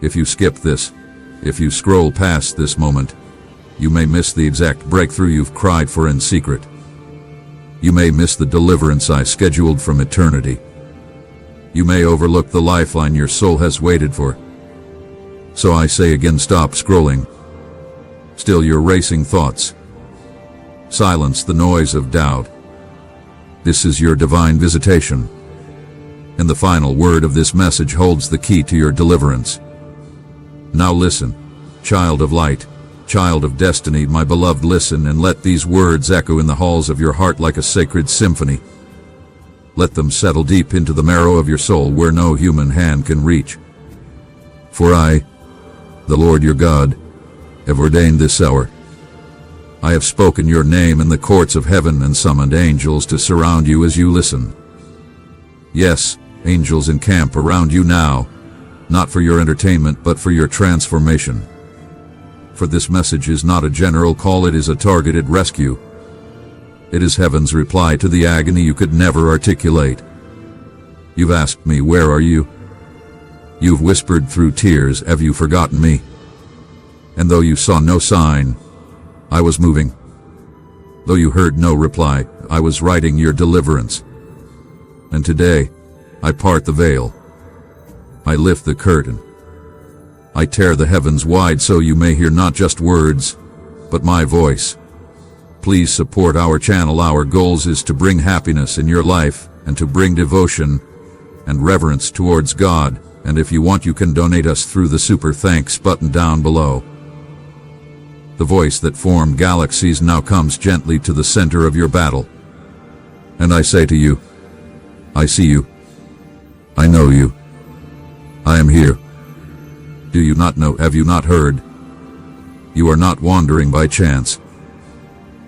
If you skip this, if you scroll past this moment, you may miss the exact breakthrough you've cried for in secret. You may miss the deliverance I scheduled from eternity. You may overlook the lifeline your soul has waited for. So I say again, stop scrolling. Still your racing thoughts. Silence the noise of doubt. This is your divine visitation. And the final word of this message holds the key to your deliverance. Now listen, child of light, child of destiny, my beloved, listen and let these words echo in the halls of your heart like a sacred symphony. Let them settle deep into the marrow of your soul where no human hand can reach. For I, the Lord your God, have ordained this hour. I have spoken your name in the courts of heaven and summoned angels to surround you as you listen. Yes, angels encamp around you now, not for your entertainment but for your transformation. For this message is not a general call, it is a targeted rescue. It is heaven's reply to the agony you could never articulate. You've asked me, where are you? You've whispered through tears, have you forgotten me? And though you saw no sign, I was moving. Though you heard no reply, I was writing your deliverance. And today, I part the veil. I lift the curtain. I tear the heavens wide so you may hear not just words, but my voice. Please support our channel. Our goals is to bring happiness in your life and to bring devotion and reverence towards God. And if you want, you can donate us through the super thanks button down below. The voice that formed galaxies now comes gently to the center of your battle. And I say to you, I see you. I know you. I am here. Do you not know? Have you not heard? You are not wandering by chance.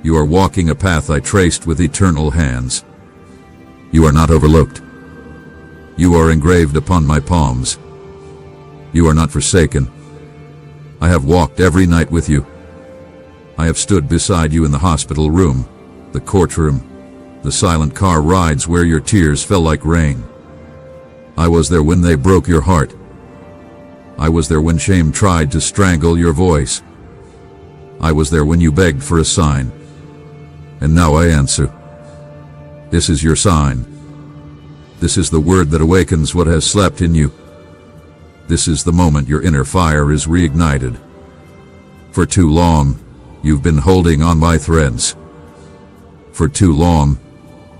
You are walking a path I traced with eternal hands. You are not overlooked. You are engraved upon my palms. You are not forsaken. I have walked every night with you. I have stood beside you in the hospital room, the courtroom, the silent car rides where your tears fell like rain. I was there when they broke your heart. I was there when shame tried to strangle your voice. I was there when you begged for a sign. And now I answer. This is your sign. This is the word that awakens what has slept in you. This is the moment your inner fire is reignited. For too long, you've been holding on by threads. For too long,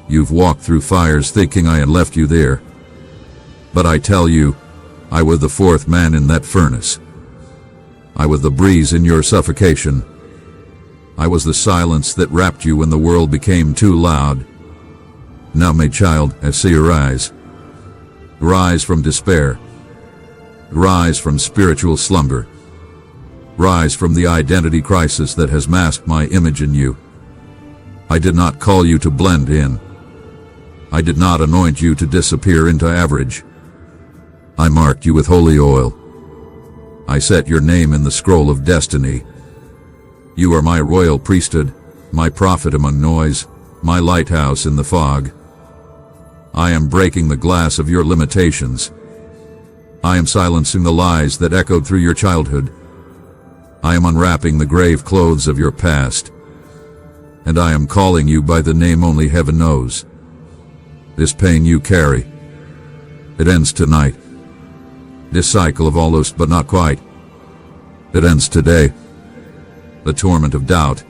you've walked through fires thinking I had left you there. But I tell you, I was the fourth man in that furnace. I was the breeze in your suffocation. I was the silence that wrapped you when the world became too loud. Now, my child, I see your eyes. Rise from despair. Rise from spiritual slumber. Rise from the identity crisis that has masked my image in you. I did not call you to blend in. I did not anoint you to disappear into average. I marked you with holy oil. I set your name in the scroll of destiny. You are my royal priesthood, my prophet among noise, my lighthouse in the fog. I am breaking the glass of your limitations. I am silencing the lies that echoed through your childhood. I am unwrapping the grave clothes of your past. And I am calling you by the name only heaven knows. This pain you carry, it ends tonight. This cycle of almost but not quite, it ends today. The torment of doubt,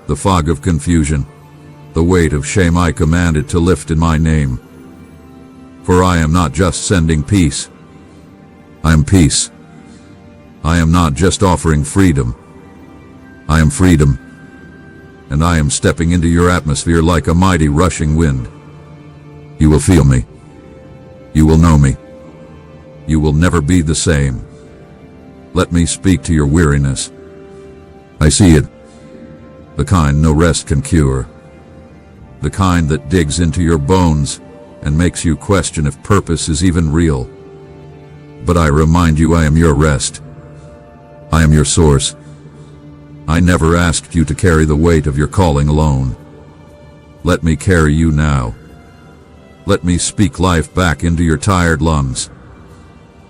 the fog of confusion, the weight of shame I command it to lift in my name. For I am not just sending peace. I am peace. I am not just offering freedom. I am freedom. And I am stepping into your atmosphere like a mighty rushing wind. You will feel me. You will know me. You will never be the same. Let me speak to your weariness. I see it. The kind no rest can cure. The kind that digs into your bones and makes you question if purpose is even real. But I remind you, I am your rest. I am your source. I never asked you to carry the weight of your calling alone. Let me carry you now. Let me speak life back into your tired lungs.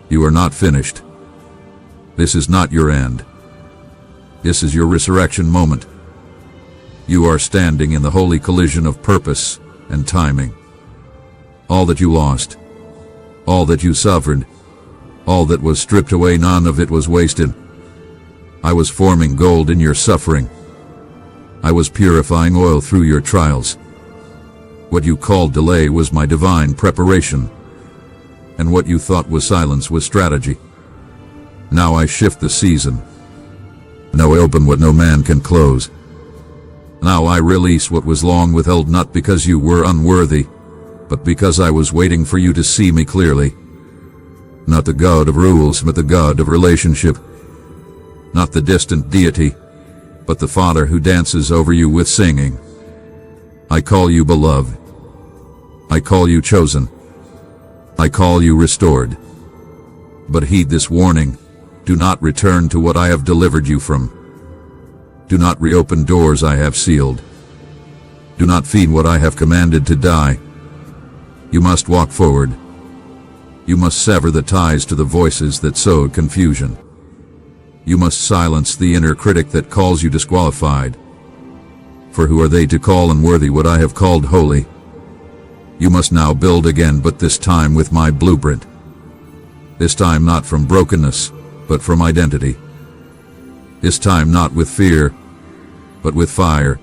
You are not finished. This is not your end. This is your resurrection moment. You are standing in the holy collision of purpose and timing. All that you lost, all that you suffered, all that was stripped away, none of it was wasted. I was forming gold in your suffering. I was purifying oil through your trials. What you called delay was my divine preparation, and what you thought was silence was strategy. Now I shift the season. Now I open what no man can close. Now I release what was long withheld, not because you were unworthy, but because I was waiting for you to see me clearly. Not the God of rules, but the God of relationship. Not the distant deity, but the Father who dances over you with singing. I call you beloved. I call you chosen. I call you restored. But heed this warning. Do not return to what I have delivered you from. Do not reopen doors I have sealed. Do not feed what I have commanded to die. You must walk forward. You must sever the ties to the voices that sowed confusion. You must silence the inner critic that calls you disqualified. For who are they to call unworthy what I have called holy? You must now build again, but this time with my blueprint. This time not from brokenness, but from identity. This time not with fear, but with fire.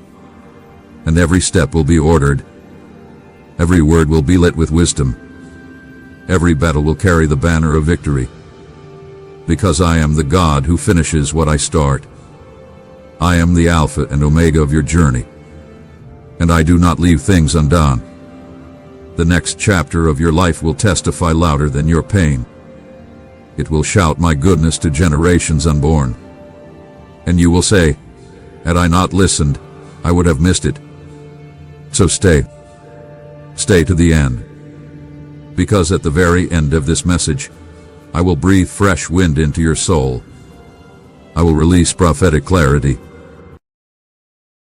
And every step will be ordered. Every word will be lit with wisdom. Every battle will carry the banner of victory. Because I am the God who finishes what I start. I am the Alpha and Omega of your journey. And I do not leave things undone. The next chapter of your life will testify louder than your pain. It will shout my goodness to generations unborn. And you will say, had I not listened, I would have missed it. So stay. Stay to the end. Because at the very end of this message, I will breathe fresh wind into your soul. I will release prophetic clarity.